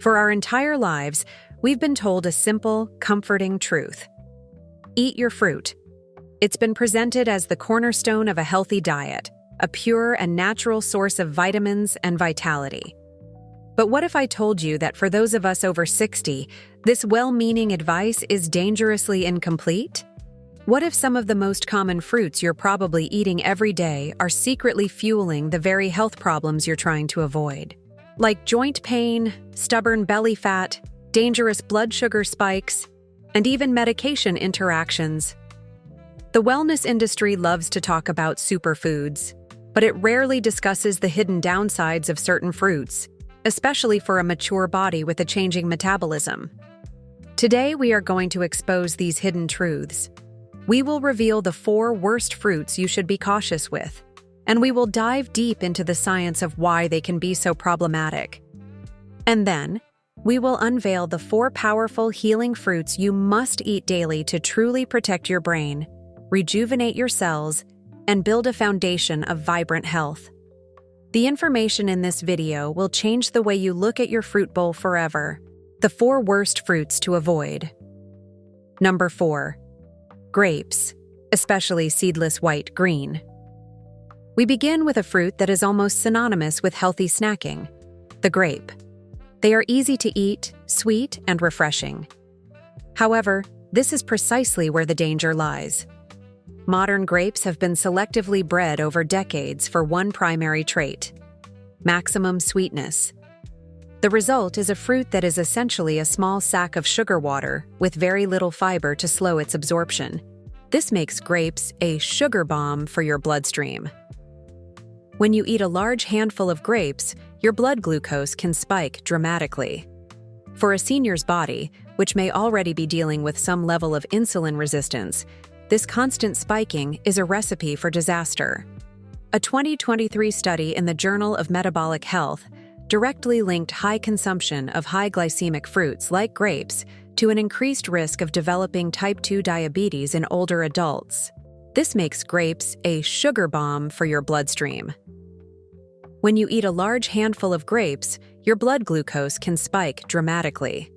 For our entire lives, we've been told a simple, comforting truth. Eat your fruit. It's been presented as the cornerstone of a healthy diet, a pure and natural source of vitamins and vitality. But what if I told you that for those of us over 60, this well-meaning advice is dangerously incomplete? What if some of the most common fruits you're probably eating every day are secretly fueling the very health problems you're trying to avoid? Like joint pain, stubborn belly fat, dangerous blood sugar spikes, and even medication interactions. The wellness industry loves to talk about superfoods, but it rarely discusses the hidden downsides of certain fruits, especially for a mature body with a changing metabolism. Today, we are going to expose these hidden truths. We will reveal the 4 worst fruits you should be cautious with, and we will dive deep into the science of why they can be so problematic. And then, we will unveil the 4 powerful healing fruits you must eat daily to truly protect your brain, rejuvenate your cells, and build a foundation of vibrant health. The information in this video will change the way you look at your fruit bowl forever. The 4 worst fruits to avoid. Number 4. Grapes, especially seedless white green. We begin with a fruit that is almost synonymous with healthy snacking, the grape. They are easy to eat, sweet, and refreshing. However, this is precisely where the danger lies. Modern grapes have been selectively bred over decades for one primary trait: maximum sweetness. The result is a fruit that is essentially a small sack of sugar water with very little fiber to slow its absorption. This makes grapes a sugar bomb for your bloodstream. When you eat a large handful of grapes, your blood glucose can spike dramatically. For a senior's body, which may already be dealing with some level of insulin resistance, this constant spiking is a recipe for disaster. A 2023 study in the Journal of Metabolic Health directly linked high consumption of high glycemic fruits like grapes to an increased risk of developing type 2 diabetes in older adults. This makes grapes a sugar bomb for your bloodstream. When you eat a large handful of grapes, your blood glucose can spike dramatically.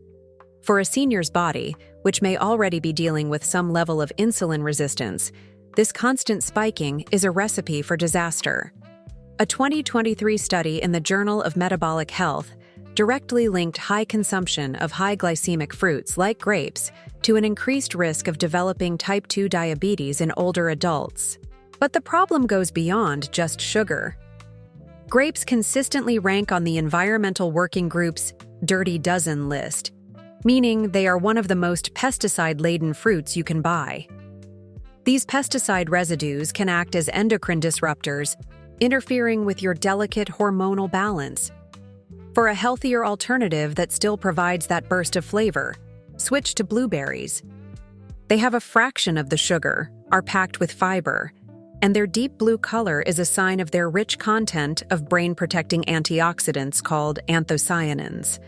For a senior's body, which may already be dealing with some level of insulin resistance, this constant spiking is a recipe for disaster. A 2023 study in the Journal of Metabolic Health directly linked high consumption of high glycemic fruits like grapes to an increased risk of developing type 2 diabetes in older adults. But the problem goes beyond just sugar. Grapes consistently rank on the Environmental Working Group's Dirty Dozen list, meaning they are one of the most pesticide-laden fruits you can buy. These pesticide residues can act as endocrine disruptors, interfering with your delicate hormonal balance. For a healthier alternative that still provides that burst of flavor, switch to blueberries. They have a fraction of the sugar, are packed with fiber, and their deep blue color is a sign of their rich content of brain-protecting antioxidants called anthocyanins.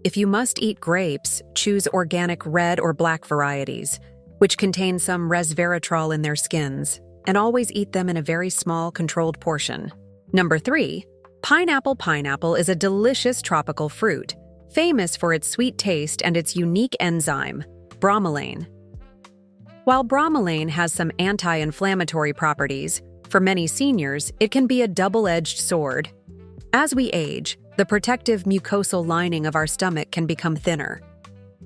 If you must eat grapes, choose organic red or black varieties, which contain some resveratrol in their skins, and always eat them in a very small, controlled portion. Number 3. Pineapple. Pineapple is a delicious tropical fruit, famous for its sweet taste and its unique enzyme, bromelain. While bromelain has some anti-inflammatory properties, for many seniors, it can be a double-edged sword. As we age, the protective mucosal lining of our stomach can become thinner.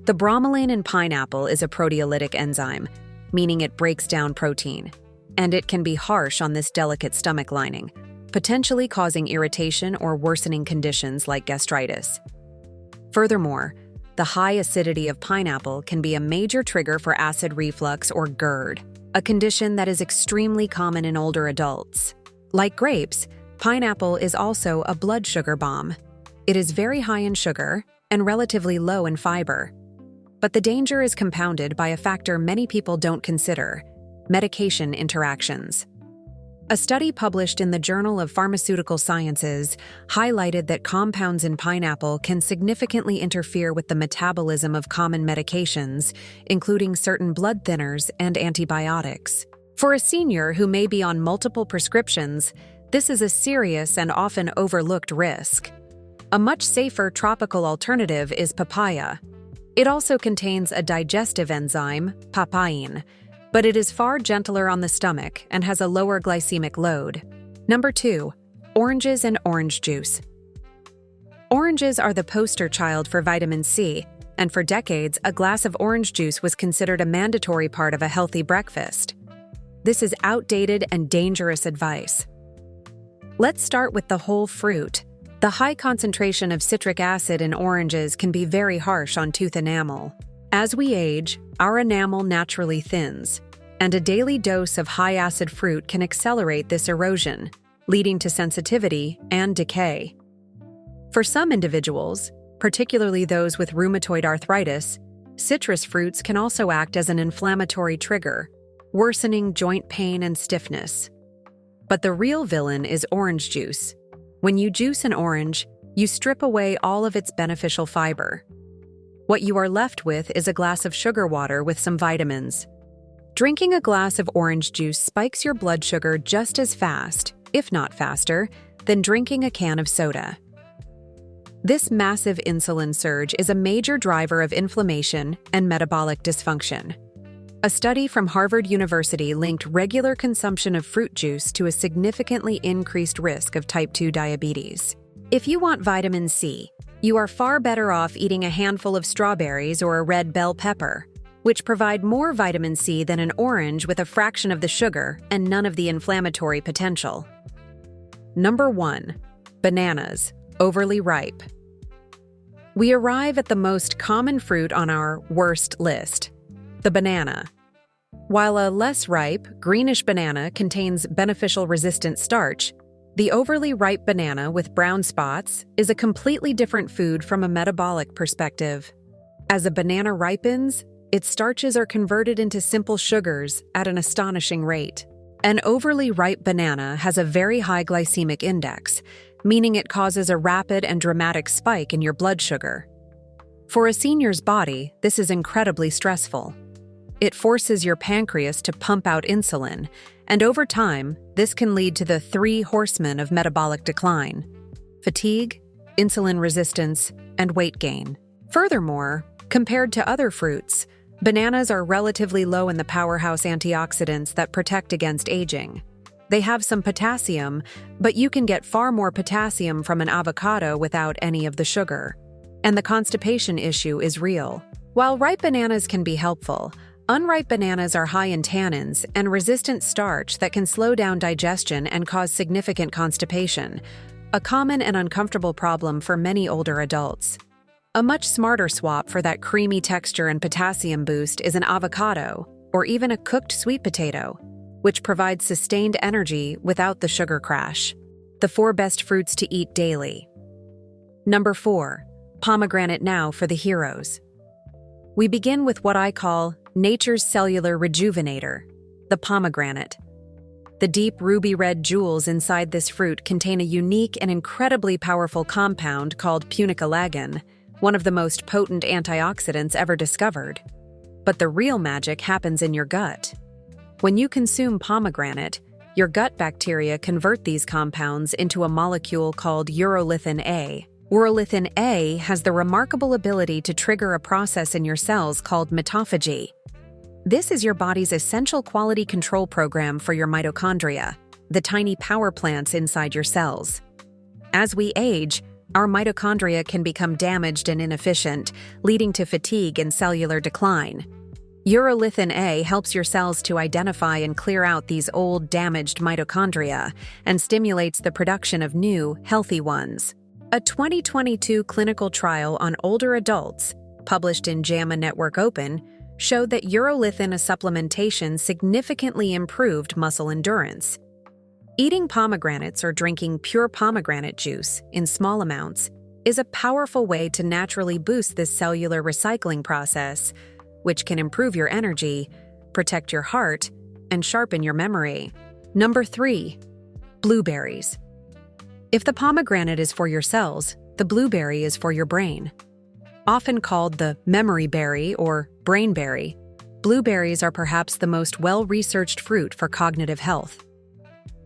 The bromelain in pineapple is a proteolytic enzyme, meaning it breaks down protein, and it can be harsh on this delicate stomach lining, potentially causing irritation or worsening conditions like gastritis. Furthermore, the high acidity of pineapple can be a major trigger for acid reflux or GERD, a condition that is extremely common in older adults. Like grapes, pineapple is also a blood sugar bomb. It is very high in sugar and relatively low in fiber. But the danger is compounded by a factor many people don't consider: medication interactions. A study published in the Journal of Pharmaceutical Sciences highlighted that compounds in pineapple can significantly interfere with the metabolism of common medications, including certain blood thinners and antibiotics. For a senior who may be on multiple prescriptions, this is a serious and often overlooked risk. A much safer tropical alternative is papaya. It also contains a digestive enzyme, papain, but it is far gentler on the stomach and has a lower glycemic load. Number 2. Oranges and orange juice. Oranges are the poster child for vitamin C, and for decades, a glass of orange juice was considered a mandatory part of a healthy breakfast. This is outdated and dangerous advice. Let's start with the whole fruit. The high concentration of citric acid in oranges can be very harsh on tooth enamel. As we age, our enamel naturally thins, and a daily dose of high-acid fruit can accelerate this erosion, leading to sensitivity and decay. For some individuals, particularly those with rheumatoid arthritis, citrus fruits can also act as an inflammatory trigger, worsening joint pain and stiffness. But the real villain is orange juice. When you juice an orange, you strip away all of its beneficial fiber. What you are left with is a glass of sugar water with some vitamins. Drinking a glass of orange juice spikes your blood sugar just as fast, if not faster, than drinking a can of soda. This massive insulin surge is a major driver of inflammation and metabolic dysfunction. A study from Harvard University linked regular consumption of fruit juice to a significantly increased risk of type 2 diabetes. If you want vitamin C, you are far better off eating a handful of strawberries or a red bell pepper, which provide more vitamin C than an orange with a fraction of the sugar and none of the inflammatory potential. Number 1. Bananas, overly ripe. We arrive at the most common fruit on our worst list, the banana. While a less ripe, greenish banana contains beneficial resistant starch, the overly ripe banana with brown spots is a completely different food from a metabolic perspective. As a banana ripens, its starches are converted into simple sugars at an astonishing rate. An overly ripe banana has a very high glycemic index, meaning it causes a rapid and dramatic spike in your blood sugar. For a senior's body, this is incredibly stressful. It forces your pancreas to pump out insulin, and over time, this can lead to the 3 horsemen of metabolic decline: fatigue, insulin resistance, and weight gain. Furthermore, compared to other fruits, bananas are relatively low in the powerhouse antioxidants that protect against aging. They have some potassium, but you can get far more potassium from an avocado without any of the sugar. And the constipation issue is real. While ripe bananas can be helpful, unripe bananas are high in tannins and resistant starch that can slow down digestion and cause significant constipation, a common and uncomfortable problem for many older adults. A much smarter swap for that creamy texture and potassium boost is an avocado, or even a cooked sweet potato, which provides sustained energy without the sugar crash. The 4 best fruits to eat daily. Number 4. Pomegranate now for the heroes. We begin with what I call nature's cellular rejuvenator, the pomegranate. The deep ruby red jewels inside this fruit contain a unique and incredibly powerful compound called punicalagin, one of the most potent antioxidants ever discovered. But the real magic happens in your gut. When you consume pomegranate, your gut bacteria convert these compounds into a molecule called urolithin A. Urolithin A has the remarkable ability to trigger a process in your cells called mitophagy. This is your body's essential quality control program for your mitochondria, the tiny power plants inside your cells. As we age, our mitochondria can become damaged and inefficient, leading to fatigue and cellular decline. Urolithin A helps your cells to identify and clear out these old, damaged mitochondria and stimulates the production of new, healthy ones. A 2022 clinical trial on older adults, published in JAMA Network Open, showed that urolithin supplementation significantly improved muscle endurance. Eating pomegranates or drinking pure pomegranate juice in small amounts is a powerful way to naturally boost this cellular recycling process, which can improve your energy, protect your heart, and sharpen your memory. Number 3. Blueberries. If the pomegranate is for your cells, the blueberry is for your brain. Often called the memory berry or brain berry, blueberries are perhaps the most well-researched fruit for cognitive health.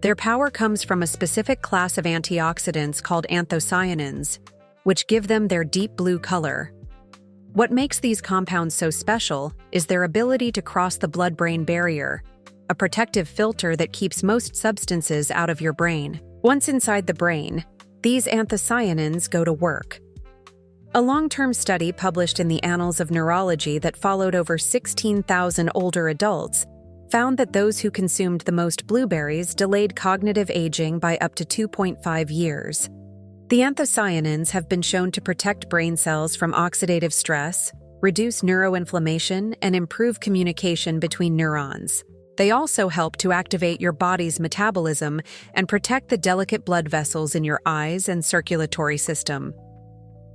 Their power comes from a specific class of antioxidants called anthocyanins, which give them their deep blue color. What makes these compounds so special is their ability to cross the blood-brain barrier, a protective filter that keeps most substances out of your brain. Once inside the brain, these anthocyanins go to work. A long-term study published in the Annals of Neurology that followed over 16,000 older adults found that those who consumed the most blueberries delayed cognitive aging by up to 2.5 years. The anthocyanins have been shown to protect brain cells from oxidative stress, reduce neuroinflammation, and improve communication between neurons. They also help to activate your body's metabolism and protect the delicate blood vessels in your eyes and circulatory system.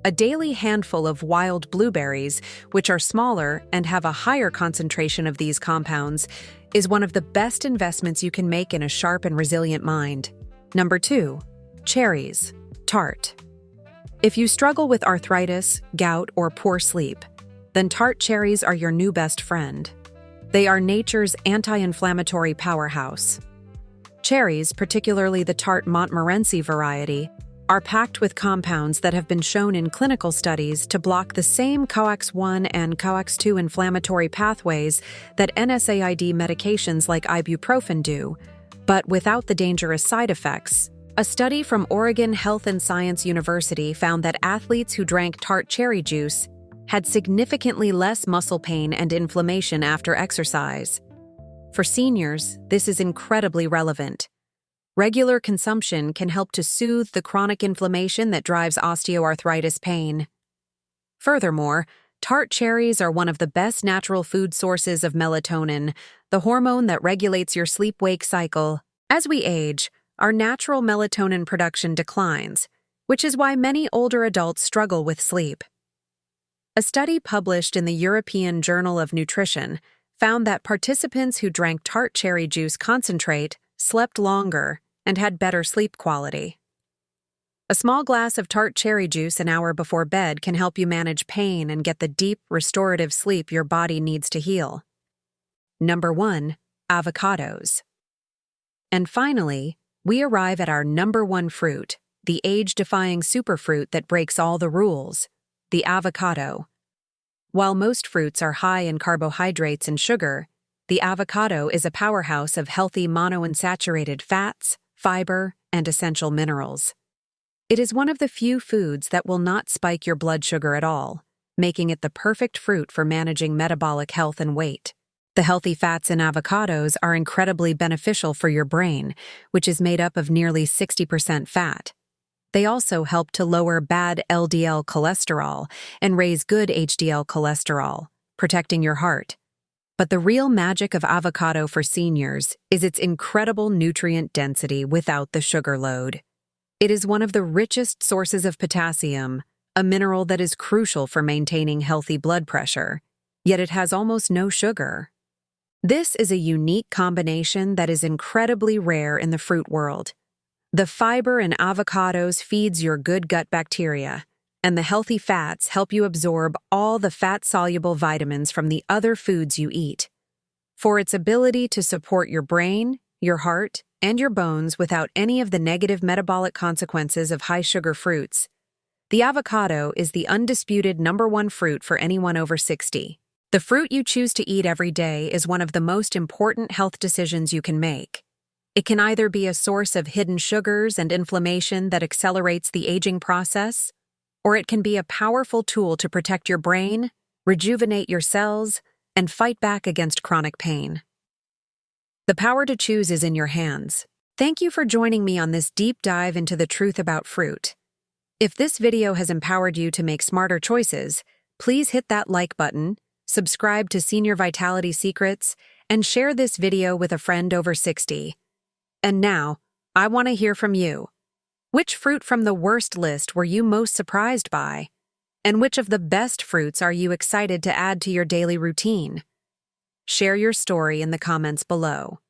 A daily handful of wild blueberries, which are smaller and have a higher concentration of these compounds, is one of the best investments you can make in a sharp and resilient mind. Number 2. Cherries. Tart. If you struggle with arthritis, gout, or poor sleep, then tart cherries are your new best friend. They are nature's anti-inflammatory powerhouse. Cherries, particularly the tart Montmorency variety, are packed with compounds that have been shown in clinical studies to block the same COX-1 and COX-2 inflammatory pathways that NSAID medications like ibuprofen do, but without the dangerous side effects. A study from Oregon Health and Science University found that athletes who drank tart cherry juice had significantly less muscle pain and inflammation after exercise. For seniors, this is incredibly relevant. Regular consumption can help to soothe the chronic inflammation that drives osteoarthritis pain. Furthermore, tart cherries are one of the best natural food sources of melatonin, the hormone that regulates your sleep-wake cycle. As we age, our natural melatonin production declines, which is why many older adults struggle with sleep. A study published in the European Journal of Nutrition found that participants who drank tart cherry juice concentrate slept longer and had better sleep quality. A small glass of tart cherry juice an hour before bed can help you manage pain and get the deep, restorative sleep your body needs to heal. Number 1. Avocados. And finally, we arrive at our number 1 fruit, the age-defying superfruit that breaks all the rules, the avocado. While most fruits are high in carbohydrates and sugar, the avocado is a powerhouse of healthy monounsaturated fats, fiber, and essential minerals. It is one of the few foods that will not spike your blood sugar at all, making it the perfect fruit for managing metabolic health and weight. The healthy fats in avocados are incredibly beneficial for your brain, which is made up of nearly 60% fat. They also help to lower bad LDL cholesterol and raise good HDL cholesterol, protecting your heart. But the real magic of avocado for seniors is its incredible nutrient density without the sugar load. It is one of the richest sources of potassium, a mineral that is crucial for maintaining healthy blood pressure, yet it has almost no sugar. This is a unique combination that is incredibly rare in the fruit world. The fiber in avocados feeds your good gut bacteria, and the healthy fats help you absorb all the fat-soluble vitamins from the other foods you eat. For its ability to support your brain, your heart, and your bones without any of the negative metabolic consequences of high-sugar fruits, the avocado is the undisputed number 1 fruit for anyone over 60. The fruit you choose to eat every day is one of the most important health decisions you can make. It can either be a source of hidden sugars and inflammation that accelerates the aging process, or it can be a powerful tool to protect your brain, rejuvenate your cells, and fight back against chronic pain. The power to choose is in your hands. Thank you for joining me on this deep dive into the truth about fruit. If this video has empowered you to make smarter choices, please hit that like button, subscribe to Senior Vitality Secrets, and share this video with a friend over 60. And now, I want to hear from you. Which fruit from the worst list were you most surprised by? And which of the best fruits are you excited to add to your daily routine? Share your story in the comments below.